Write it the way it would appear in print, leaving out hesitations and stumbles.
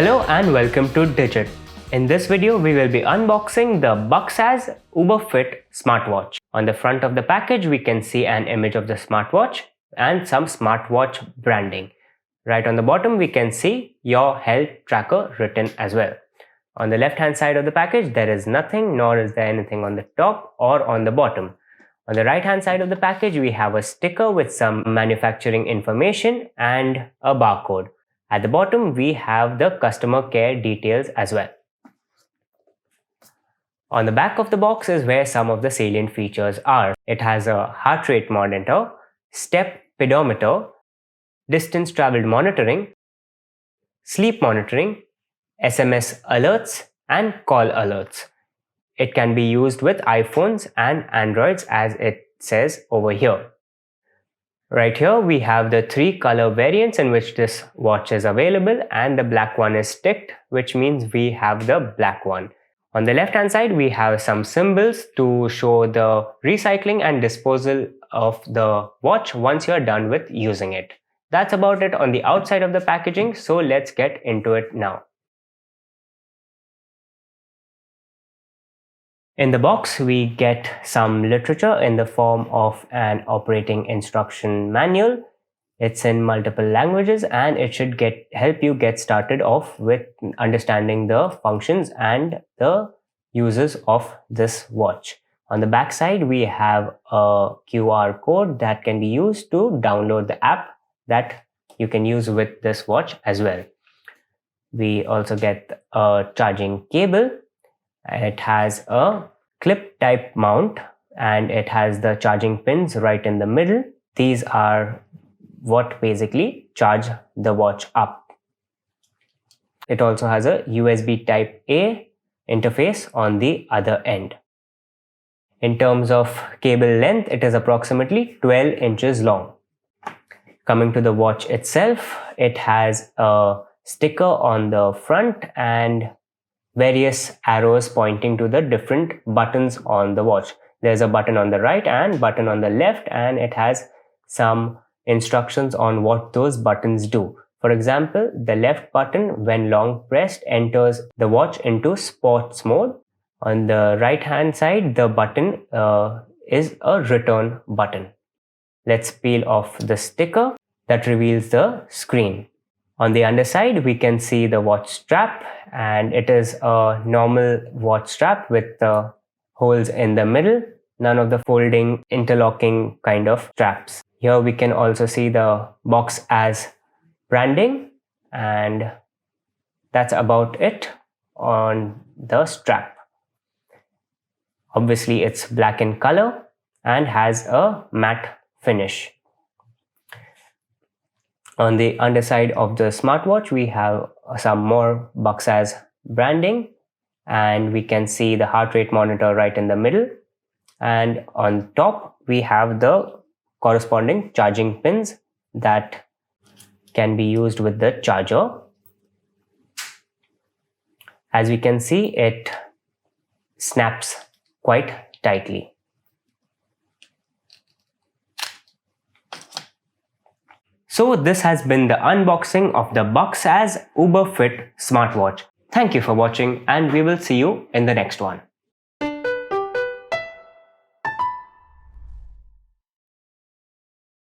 Hello and welcome to Digit. In this video, we will be unboxing the Buxaz UberFit Smartwatch. On the front of the package, we can see an image of the smartwatch and some smartwatch branding. Right on the bottom, we can see your health tracker written as well. On the left hand side of the package, there is nothing, nor is there anything on the top or on the bottom. On the right hand side of the package, we have a sticker with some manufacturing information and a barcode. At the bottom, we have the customer care details as well. On the back of the box is where some of the salient features are. It has a heart rate monitor, step pedometer, distance traveled monitoring, sleep monitoring, SMS alerts, and call alerts. It can be used with iPhones and Androids as it says over here. Right here we have the 3 color variants in which this watch is available, and the black one is ticked, which means we have the black one. On the left hand side we have some symbols to show the recycling and disposal of the watch once you are done with using it. That's about it on the outside of the packaging, so let's get into it now. In the box, we get some literature in the form of an operating instruction manual. It's in multiple languages and it should help you get started off with understanding the functions and the uses of this watch. On the back side, we have a QR code that can be used to download the app that you can use with this watch as well. We also get a charging cable. It has a clip type mount and it has the charging pins right in the middle. These are what basically charge the watch up. It also has a USB type A interface on the other end. In terms of cable length, it is approximately 12 inches long. Coming to the watch itself, it has a sticker on the front and various arrows pointing to the different buttons on the watch. There's a button on the right and button on the left, and it has some instructions on what those buttons do. For example, the left button, when long pressed, enters the watch into sports mode. On the right hand side, the button is a return button. Let's peel off the sticker that reveals the screen. On the underside, we can see the watch strap, and it is a normal watch strap with the holes in the middle, none of the folding, interlocking kind of straps. Here we can also see the Buxaz branding, and that's about it on the strap. Obviously, it's black in color and has a matte finish. On the underside of the smartwatch, we have some more Buxaz branding, and we can see the heart rate monitor right in the middle. And on top, we have the corresponding charging pins that can be used with the charger. As we can see, it snaps quite tightly. So this has been the unboxing of the Buxaz UberFit Smartwatch. Thank you for watching, and we will see you in the next one.